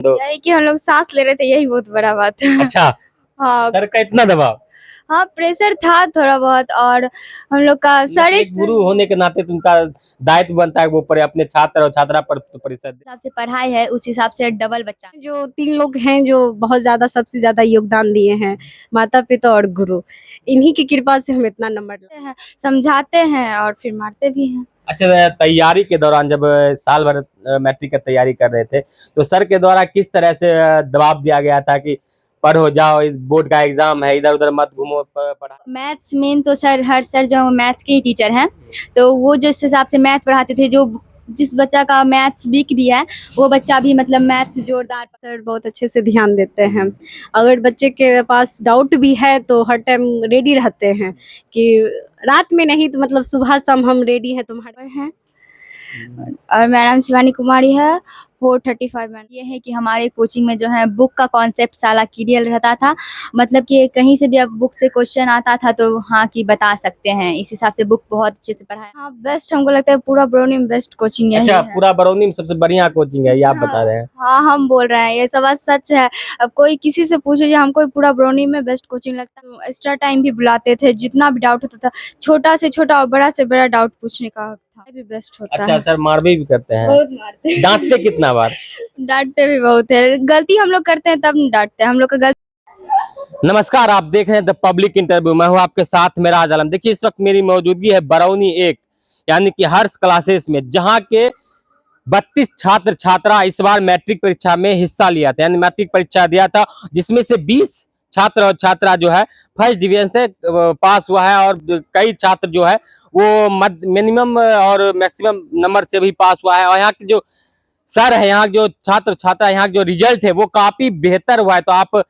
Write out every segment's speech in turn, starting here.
यही कि हम लोग सांस ले रहे थे, यही बहुत बड़ा बात है। अच्छा, हाँ सर का इतना दबाव। हाँ, प्रेशर था थोड़ा बहुत, और हम लोग का सर एक गुरु होने के नाते तो उनका दायित्व बनता है वो पर अपने छात्र और छात्रा पर परिषद हिसाब से पढ़ाई है, उस हिसाब से डबल बच्चा। जो 3 लोग हैं जो बहुत ज़्यादा सबसे ज़्यादा योगदान दिए हैं, माता-पिता और गुरु। इन्हीं की कृपा से हम इतना नंबर हैं, समझाते हैं और फिर मारते भी हैं। अच्छा, तैयारी के दौरान जब साल भर मैट्रिक का तैयारी कर रहे थे तो सर के द्वारा किस तरह से दबाव दिया गया था कि पढ़ो जाओ, बोर्ड का एग्जाम है, इधर उधर मत घूमो, पढ़ा। मैथ्स मेन तो सर, हर सर जो मैथ के ही टीचर हैं, तो वो जिस हिसाब से मैथ पढ़ाते थे, जो जिस बच्चा का मैथ्स वीक भी है वो बच्चा भी मतलब मैथ जोरदार। सर बहुत अच्छे से ध्यान देते हैं। अगर बच्चे के पास डाउट भी है तो हर टाइम रेडी रहते हैं कि रात में नहीं तो मतलब सुबह शाम हम रेडी हैं तुम्हारे हैं। और मेरा नाम शिवानी कुमारी है, 435 मैन। ये है कि हमारे कोचिंग में जो है बुक का कॉन्सेप्ट साला क्लियर रहता था, मतलब कि कहीं से भी अब बुक से क्वेश्चन आता था तो हाँ कि बता सकते हैं, इस हिसाब से बुक बहुत अच्छे से पढ़ाया। हाँ, बेस्ट हमको लगता है, पूरा बरौनी में बेस्ट कोचिंग यही अच्छा, है। पूरा बरौनी में सबसे बढ़िया कोचिंग है ये आप बता रहे हैं? हाँ, हम बोल रहे हैं, ये सब बात सच है। अब कोई किसी से पूछे जो हमको पूरा बरौनी में बेस्ट कोचिंग लगता है। एक्स्ट्रा टाइम भी बुलाते थे, जितना भी डाउट होता था, छोटा से छोटा और बड़ा से बड़ा डाउट पूछने का था, भी बेस्ट होता है। अच्छा, सर मारबी भी करते हैं? बहुत मारते हैं। डांटते कितना बार? डांटते भी बहुत है, गलती हम लोग करते हैं तब नहीं डांटते, हम लोग का गलती। नमस्कार, आप देख रहे हैं द पब्लिक इंटरव्यू। मैं हूं आपके साथ मेराज आलम। देखिए, इस वक्त मेरी मौजूदगी है बरौनी 1 यानी कि हर्ष क्लासेस में, जहां के 32 छात्र छात्रा इस बार मैट्रिक परीक्षा में हिस्सा लिया था, यानी मैट्रिक परीक्षा दिया था, जिसमें से 20 छात्र और छात्रा जो है फर्स्ट डिवीजन से पास हुआ है, और कई छात्र जो है वो मिनिमम और मैक्सिमम नंबर से भी पास हुआ है। और यहाँ के जो सर है, यहाँ जो छात्र छात्रा, यहाँ जो रिजल्ट है वो काफी बेहतर हुआ है। तो आप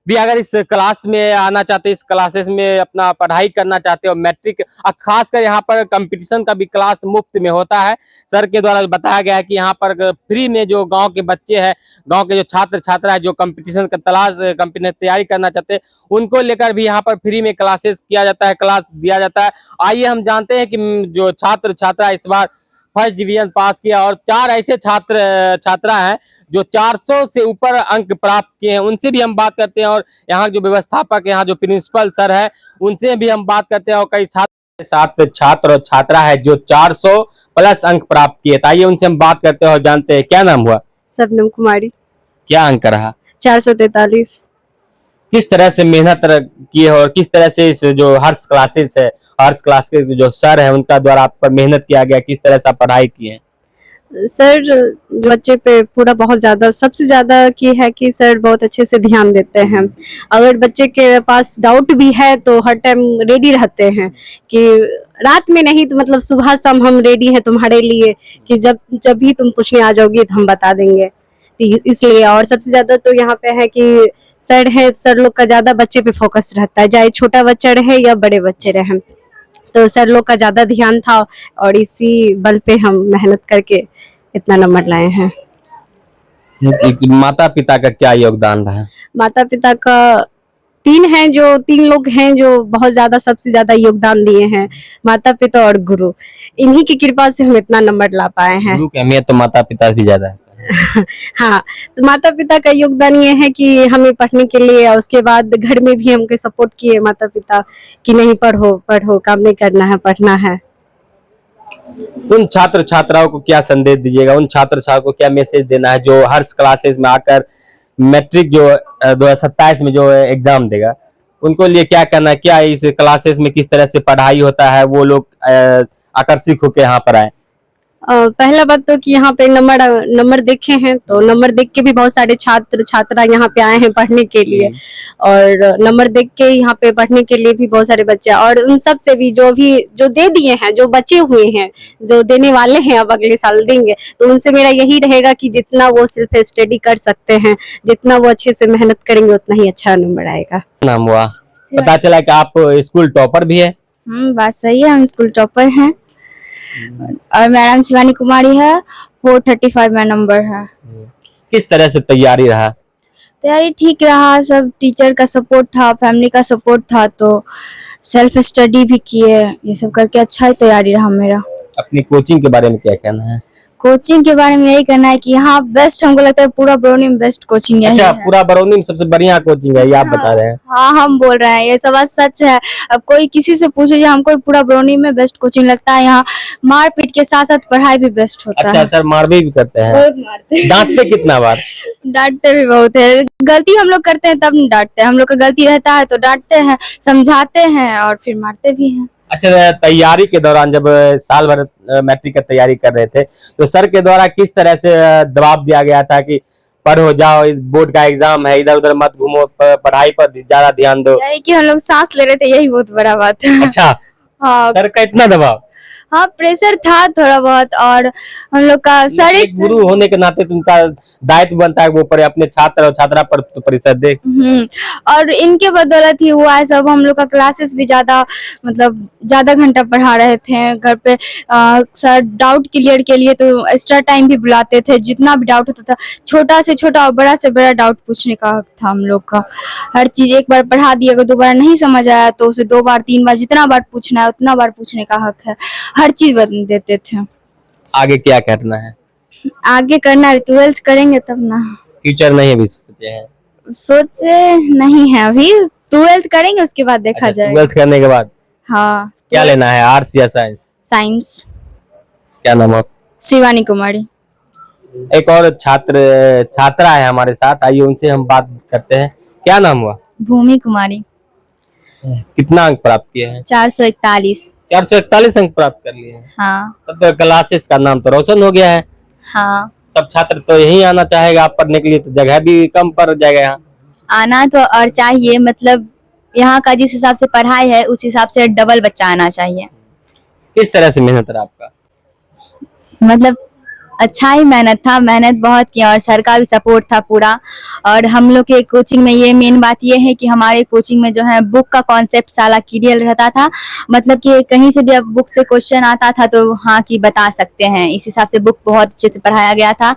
भी अगर इस क्लास में आना चाहते, इस क्लासेस में अपना पढ़ाई करना चाहते हो मैट्रिक, और खासकर यहाँ पर कंपटीशन का भी क्लास मुफ्त में होता है। सर के द्वारा बताया गया है कि यहाँ पर फ्री में जो गांव के बच्चे हैं, गांव के जो छात्र छात्रा है, जो कंपटीशन का कंपटीशन तैयारी करना चाहते हैं, उनको लेकर भी यहाँ पर फ्री में क्लासेस किया जाता है, क्लास दिया जाता है। आइए हम जानते हैं कि जो छात्र छात्रा इस बार फर्स्ट डिवीजन पास किया, और 4 ऐसे छात्र छात्रा हैं जो 400 से ऊपर अंक प्राप्त किए हैं, उनसे भी हम बात करते हैं। और यहाँ जो व्यवस्थापक, यहाँ जो प्रिंसिपल सर है, उनसे भी हम बात करते हैं। और कई सात छात्र और छात्रा है जो 400 प्लस अंक प्राप्त किए। आइए उनसे हम बात करते हैं और जानते हैं क्या नाम हुआ। शबनम कुमारी। क्या अंक रहा? 443। किस तरह से मेहनत किए और किस तरह से इस जो हर्ष क्लासेस है, हर्ष क्लास के जो सर है उनका द्वारा आप पर मेहनत किया गया, किस तरह से आप पढ़ाई किए? सर बच्चे पे पूरा बहुत ज़्यादा, सबसे ज़्यादा की है कि सर बहुत अच्छे से ध्यान देते हैं। अगर बच्चे के पास डाउट भी है तो हर टाइम रेडी रहते हैं कि रात में नहीं तो मतलब सुबह शाम हम रेडी हैं तुम्हारे लिए, कि जब भी तुम पूछने आ जाओगी तो हम बता देंगे। इसलिए और सबसे ज़्यादा तो यहाँ पे है कि सर है, सर लोग का ज़्यादा बच्चे पे फोकस रहता है, चाहे छोटा बच्चा रहे या बड़े बच्चे रहे, तो सर लोग का ज़्यादा ध्यान था और इसी बल पे हम मेहनत करके इतना नंबर लाए हैं। माता पिता का क्या योगदान रहा? माता पिता का 3 लोग हैं जो बहुत ज़्यादा सबसे ज़्यादा योगदान दिए हैं, माता पिता और गुरु। इन्हीं की कृपा से हम इतना नंबर ला पाए हैं। गुरु की अहमियत तो माता पिता भी ज्यादा है। हाँ, तो माता पिता का योगदान ये है कि हमें पढ़ने के लिए, और उसके बाद घर में भी हमको सपोर्ट किए माता पिता कि नहीं पढ़ो पढ़ो, काम नहीं करना है, पढ़ना है। उन छात्र छात्राओं को क्या संदेश दीजिएगा, उन छात्र छात्राओं को क्या मैसेज देना है जो हर्ष क्लासेस में आकर मैट्रिक जो 2027 में जो एग्जाम देगा, उनको लिए क्या करना है, क्या इस क्लासेस में किस तरह से पढ़ाई होता है, वो लोग आकर्षित होकर यहाँ पर आए? पहला बात तो कि यहाँ पे नंबर देखे हैं, तो नंबर देख के भी बहुत सारे छात्र छात्रा यहाँ पे आए हैं पढ़ने के लिए, और नंबर देख के यहाँ पे पढ़ने के लिए भी बहुत सारे बच्चे, और उन सब से भी जो दे दिए हैं, जो बचे हुए हैं, जो देने वाले हैं, अब अगले साल देंगे, तो उनसे मेरा यही रहेगा कि जितना वो सेल्फ स्टडी कर सकते हैं, जितना वो अच्छे से मेहनत करेंगे, उतना ही अच्छा नंबर आएगा। नाम हुआ, पता चला कि आप स्कूल टॉपर भी है। बात सही है, हम स्कूल टॉपर हैं। और मेरा नाम शिवानी कुमारी है, 435 मेरा नंबर है। किस तरह से तैयारी रहा? तैयारी ठीक रहा, सब टीचर का सपोर्ट था, फैमिली का सपोर्ट था, तो सेल्फ स्टडी भी किए, ये सब करके अच्छा ही तैयारी रहा मेरा। अपनी कोचिंग के बारे में क्या कहना है? कोचिंग के बारे में यही कहना है कि यहाँ बेस्ट, हमको लगता है पूरा बरौनी में बेस्ट कोचिंग यही अच्छा, है। पूरा बरौनी में सबसे बढ़िया कोचिंग है, ये आप बता रहे हैं? हाँ, हम बोल रहे हैं, ये सब बात सच है। अब कोई किसी से पूछे, हमको पूरा बरौनी में बेस्ट कोचिंग लगता है। यहाँ मारपीट के साथ साथ पढ़ाई भी बेस्ट होता अच्छा है। सर, मारबी भी करते हैं? बहुत मारते हैं। डांटते कितना बार? डांटते भी बहुत है। गलती हम लोग करते हैं तब नहीं डांटते हैं, हम लोग का गलती रहता है तो डांटते हैं, समझाते हैं और फिर मारते भी हैं। अच्छा, तैयारी के दौरान जब साल भर मैट्रिक का तैयारी कर रहे थे तो सर के द्वारा किस तरह से दबाव दिया गया था कि पढ़ो जाओ, बोर्ड का एग्जाम है, इधर उधर मत घूमो, पढ़ाई पर ज्यादा ध्यान दो? यही कि हम लोग सांस ले रहे थे, यही बहुत बड़ा बात है। अच्छा, हाँ सर का इतना दबाव? हाँ, प्रेशर था थोड़ा बहुत। और हम लोग का सर एक गुरु होने के नाते तो उनका दायित्व बनता है वो पर अपने छात्र और छात्रा पर तो परिसर दे। और इनके बदौलत ही हुआ है सब। हम लोग का क्लासेस भी ज्यादा, मतलब ज्यादा घंटा पढ़ा रहे थे। घर पे सर डाउट क्लियर के लिए तो एक्स्ट्रा टाइम भी बुलाते थे, जितना भी डाउट होता था, छोटा से छोटा और बड़ा से बड़ा डाउट पूछने का हक था हम लोग का। हर चीज एक बार पढ़ा दिया, अगर दोबारा नहीं समझ आया तो उसे 2 बार 3 बार, जितना बार पूछना है उतना बार पूछने का हक है। हर चीज बता देते थे। आगे क्या करना है? आगे करना है, 12th करेंगे तब ना। फ्यूचर नहीं अभी सोचे हैं? सोचे नहीं है अभी, 12th करेंगे उसके बाद देखा जाएगा। 12th करने के बाद हाँ, क्या लेना है, आर्ट्स या साइंस? साइंस। क्या नाम है? शिवानी कुमारी। एक और छात्रा है हमारे साथ, आइए उनसे हम बात करते हैं। क्या नाम हुआ? भूमि कुमारी। कितना अंक प्राप्त किए हैं? 441। 441 अंक प्राप्त कर लिए हैं। हाँ तब तो क्लासेस का नाम तो रोशन हो गया है। हाँ, सब छात्र तो यही आना चाहेगा आप पढ़ने के लिए, तो जगह भी कम पड़ जाएगा यहाँ। आना तो और चाहिए, मतलब यहाँ का जिस हिसाब से पढ़ाई है उस हिसाब से डबल बच्चा आना चाहिए। किस तरह से मेहनत रहा आपका? मतलब अच्छा ही मेहनत था, मेहनत बहुत की और सर का भी सपोर्ट था पूरा। और हम लोग के कोचिंग में ये मेन बात ये है कि हमारे कोचिंग में जो है बुक का कॉन्सेप्ट सारा क्लियर रहता था। मतलब कि कहीं से भी अब बुक से क्वेश्चन आता था तो हाँ कि बता सकते हैं, इस हिसाब से बुक बहुत अच्छे से पढ़ाया गया था।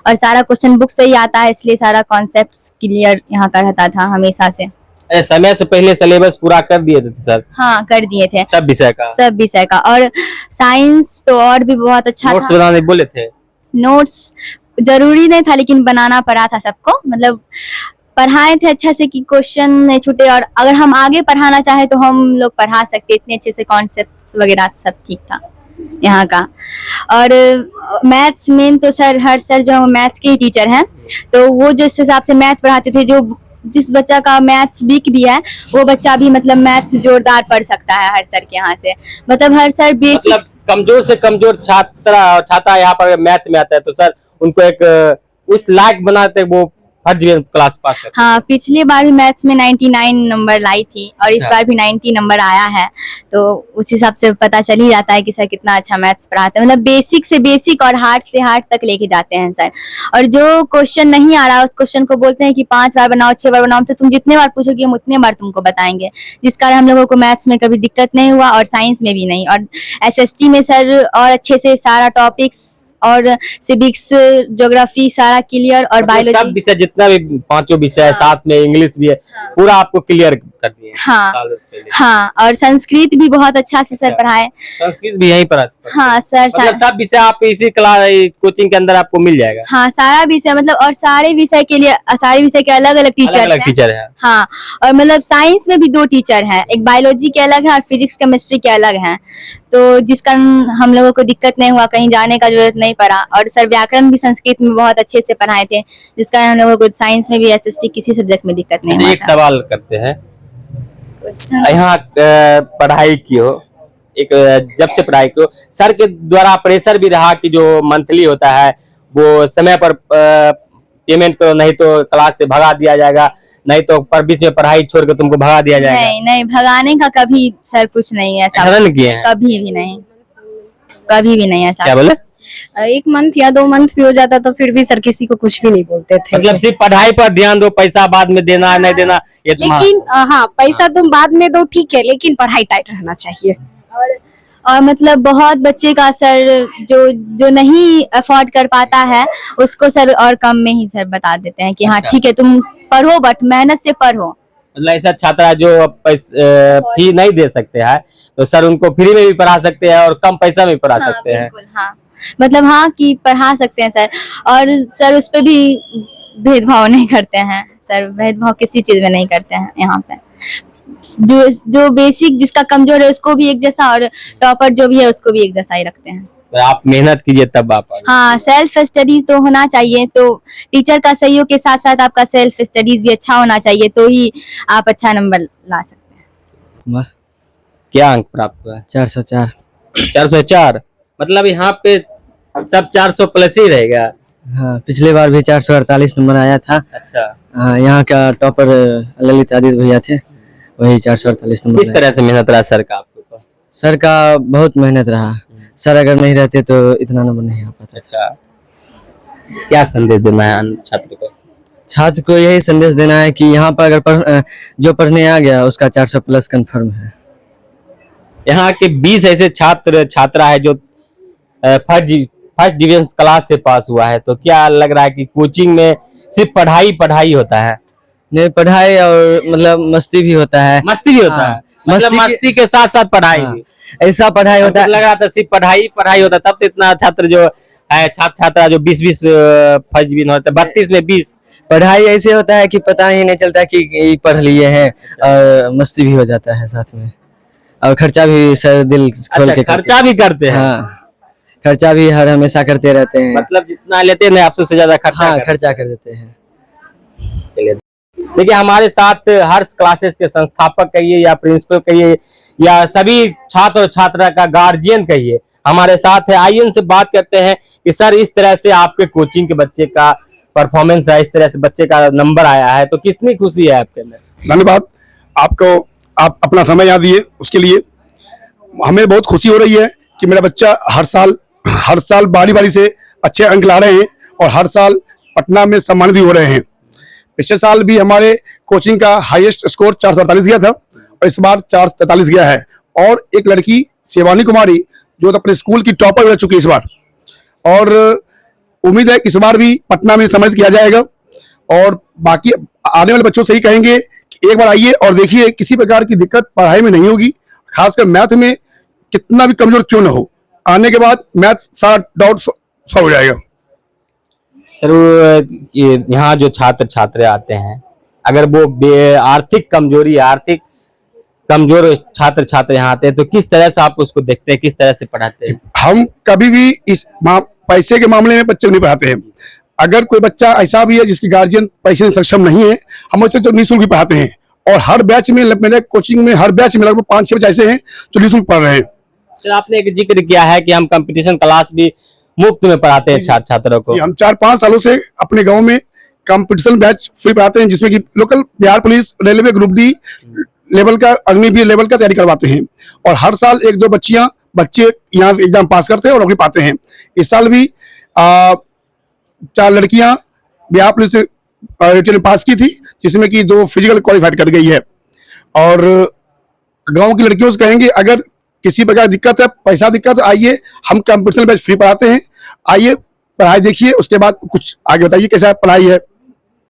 और सारा क्वेश्चन बुक से ही आता है, इसलिए सारा कॉन्सेप्ट क्लियर यहाँ का रहता था हमेशा से। समय से पहले सिलेबस पूरा कर दिए थे सर? हाँ, कर दिए थे सब विषय का? सब विषय का। और साइंस तो और भी बहुत अच्छा नोट्स था। बनाने बोले थे? नोट्स जरूरी नहीं था लेकिन बनाना पड़ा था सबको। मतलब पढ़ाए थे अच्छा से कि क्वेश्चन नहीं छूटे, और अगर हम आगे पढ़ाना चाहे तो हम लोग पढ़ा सकते, इतने अच्छे से कॉन्सेप्ट वगैरह सब ठीक था यहाँ का। और मैथ्स मेन तो सर, हर सर जो मैथ के टीचर हैं, तो वो जिस हिसाब से मैथ पढ़ाते थे, जो जिस बच्चा का मैथ्स वीक भी है वो बच्चा भी मतलब मैथ्स जोरदार पढ़ सकता है हर सर के यहाँ से। मतलब हर सर बेसिक, मतलब कमजोर से कमजोर छात्रा यहाँ पर मैथ में आता है तो सर उनको एक उस लायक बनाते वो हर क्लास पास करते। हाँ, पिछली बार भी मैथ्स में 99 नंबर लाई थी और इस अच्छा। बार भी 90 नंबर आया है, तो उस हिसाब से पता चल ही जाता है कि सर कितना अच्छा मैथ्स पढ़ाते हैं। मतलब बेसिक से बेसिक और हार्ड से हार्ड तक लेके जाते हैं सर। और जो क्वेश्चन नहीं आ रहा उस क्वेश्चन को बोलते हैं कि 5 बार बनाओ, 6 बार बनाओ, तो तुम जितने बार पूछोगे हम उतने बार तुमको बताएंगे। जिस कारण हम लोगों को मैथ्स में कभी दिक्कत नहीं हुआ और साइंस में भी नहीं। और SST में सर और अच्छे से सारा टॉपिक्स और सिविक्स, ज्योग्राफी सारा क्लियर, और मतलब सब बायोलॉजी, विषय जितना भी 5 विषय है, साथ में इंग्लिश भी है, पूरा आपको क्लियर कर दिए हाँ साल पहले। हाँ। और संस्कृत भी बहुत अच्छा से सर अच्छा। पढ़ाए। संस्कृत भी यहीं पर हाँ सर, मतलब सब विषय आप इसी क्लास कोचिंग के अंदर आपको मिल जाएगा? हाँ, सारा विषय मतलब, और सारे विषय के लिए सारे विषय के अलग अलग टीचर अलग हैं। टीचर है? हाँ, और मतलब साइंस में भी 2 टीचर हैं, एक बायोलॉजी के अलग है और फिजिक्स केमिस्ट्री के अलग हैं। तो जिस कारण हम लोगों को दिक्कत नहीं हुआ, कहीं जाने का जरूरत नहीं पड़ा। और सर व्याकरण भी संस्कृत में बहुत अच्छे से पढ़ाए थे, जिस कारण हम लोगों को साइंस में भी SST किसी सब्जेक्ट में दिक्कत नहीं हुआ एक था। सवाल करते हैं, क्वेश्चन। यहाँ पढ़ाई की हो, एक जब से पढ़ाई की हो, सर के द्वारा प्रेशर भी रहा कि जो मंथली होता है वो समय पर पेमेंट करो, नहीं तो क्लास से भगा दिया जाएगा, नहीं तो पर बीच में पढ़ाई छोड़ के तुमको भगा दिया जाएगा? नहीं नहीं, भगाने का कभी सर कुछ नहीं है ऐसा। ऐसा नहीं किए हैं? कभी भी नहीं, कभी भी नहीं ऐसा। क्या बोले? 1 मंथ या 2 मंथ भी हो जाता तो फिर भी सर किसी को कुछ भी नहीं बोलते थे। मतलब सिर्फ पढ़ाई पर ध्यान दो, पैसा बाद में देना नहीं देना ये तुम्हारा। लेकिन हाँ, पैसा तुम बाद में दो ठीक है, लेकिन पढ़ाई टाइट रहना चाहिए। और मतलब बहुत बच्चे का सर जो नहीं अफोर्ड कर पाता है उसको सर और कम में ही सर बता देते हैं कि हाँ अच्छा। ठीक है तुम पढ़ो, बट मेहनत से पढ़ो। मतलब ऐसा छात्र है जो फी नहीं दे सकते हैं, तो सर उनको फ्री में भी पढ़ा सकते हैं और कम पैसा में पढ़ा हाँ, सकते हैं। बिल्कुल, हाँ, मतलब हाँ कि पढ़ा सकते हैं सर। और सर उस पे भी भेदभाव नहीं करते हैं सर, भेदभाव किसी चीज में नहीं करते हैं यहाँ पे। जो जो बेसिक जिसका कमजोर है उसको भी एक जैसा, और टॉपर जो भी है उसको भी एक जैसा ही रखते हैं। तो आप मेहनत कीजिए तब आप आगे। हाँ, सेल्फ स्टडी तो होना चाहिए, तो टीचर का सहयोग के साथ साथ आपका सेल्फ स्टडीज भी अच्छा होना चाहिए, तो ही आप अच्छा नंबर ला सकते हैं। कुमार क्या अंक प्राप्त हुआ है? 404। 404। मतलब यहाँ पे सब 400 प्लस ही रहेगा। हाँ, पिछले बार भी 448 नंबर आया था। अच्छा, हाँ, यहाँ का टॉपर ललित आदित्य भैया थे, वही 448 नंबर किस लाए। तरह से मेहनत रहा सर का आपके ऊपर? सर का बहुत मेहनत रहा, सर अगर नहीं रहते तो इतना नंबर नहीं आ पाता। अच्छा, क्या संदेश देना है अन्य छात्र को? छात्र को यही संदेश देना है कि यहाँ पर अगर जो पढ़ने आ गया उसका 400 प्लस कंफर्म है। यहाँ के 20 ऐसे छात्र छात्रा है जो फर्स्ट डिवीजन क्लास से पास हुआ है, तो क्या लग रहा है कि कोचिंग में सिर्फ पढ़ाई होता है? नहीं, पढ़ाई और मतलब मस्ती भी होता है। मस्ती भी होता हाँ, है, मतलब मस्ती के साथ साथ पढ़ाई हाँ, भी। ऐसा पढ़ाई होता है। लग रहा था सिर्फ पढ़ाई होता, तब तो इतना छात्र जो है छात्रा जो 20 फर्स्ट डिवीजन होता है, 32 में 20। पढ़ाई ऐसे होता है कि पता ही नहीं चलता कि ये पढ़ लिए हैं, और मस्ती भी हो जाता है साथ में, और खर्चा भी सर दिल खोल अच्छा, के खर्चा भी करते हैं। हाँ, खर्चा भी हर हमेशा करते रहते हैं। मतलब जितना लेते हैं आपसे से ज्यादा खर्चा हाँ, करते खर्चा कर देते हैं। हैं। देखिए हमारे साथ हर्ष क्लासेस के संस्थापक कहिए या प्रिंसिपल कहिए या सभी छात्र और छात्रा का गार्जियन कहिए, हमारे साथ है। आइए उनसे बात करते हैं कि सर इस तरह से आपके कोचिंग के बच्चे का परफॉर्मेंस है, इस तरह से बच्चे का नंबर आया है, तो कितनी खुशी है आपके अंदर? धन्यवाद आपको, आप अपना समय यहाँ दिए उसके लिए। हमें बहुत खुशी हो रही है कि मेरा बच्चा हर साल बारी बारी से अच्छे अंक ला रहे हैं और हर साल पटना में सम्मानित भी हो रहे हैं। पिछले साल भी हमारे कोचिंग का हाईएस्ट स्कोर 448 गया था और इस बार 443 गया है। और एक लड़की शिवानी कुमारी जो अपने स्कूल की टॉपर रह चुकी है इस बार, और उम्मीद है इस बार भी पटना में सम्मानित किया जाएगा। और बाकी आने वाले बच्चों से ही कहेंगे कि एक बार आइए और देखिए, किसी प्रकार की दिक्कत पढ़ाई में नहीं होगी, खासकर मैथ में कितना भी कमजोर क्यों ना हो, आने के बाद मैथ सारा डाउट सॉल्व हो जाएगा। सर यहाँ जो छात्र छात्रे आते हैं, अगर वो आर्थिक कमजोर छात्र छात्र यहाँ आते हैं, तो किस तरह से आप उसको देखते हैं, किस तरह से पढ़ाते हैं? हम कभी भी इस पैसे के मामले में बच्चे को नहीं पढ़ाते हैं। अगर कोई बच्चा ऐसा भी है जिसकी गार्जियन पैसे में सक्षम नहीं है, हम उसे जो निःशुल्क भी पढ़ाते हैं। और हर बैच में, मेरे कोचिंग में हर बैच में लगभग 5-6 बच्चे ऐसे हैं जो निःशुल्क पढ़ रहे हैं। सर आपने एक जिक्र किया है कि हम कंपटीशन क्लास भी मुफ्त में पढ़ाते हैं छात्र छात्रों को। हम 4-5 सालों से अपने गांव में कंपटीशन बैच फ्री पढ़ाते हैं, जिसमें कि local Bihar police, railway, group D level का, अग्निवीर लेवल का तैयारी करवाते हैं। और हर साल 1-2 बच्चे यहाँ एग्जाम पास करते हैं और नौकरी पाते हैं। इस साल भी 4 लड़कियां बिहार पुलिस रिटर्न पास की थी, जिसमें कि 2 फिजिकल क्वालिफाइड कर गई है। और गांव की लड़कियों से कहेंगे, अगर किसी प्रकार दिक्कत है, पैसा दिक्कत है, आइए, हम कंपटीशन बैच फ्री पढ़ाते हैं। आइए, पढ़ाई देखिए, उसके बाद कुछ आगे बताइए कैसा पढ़ाई है।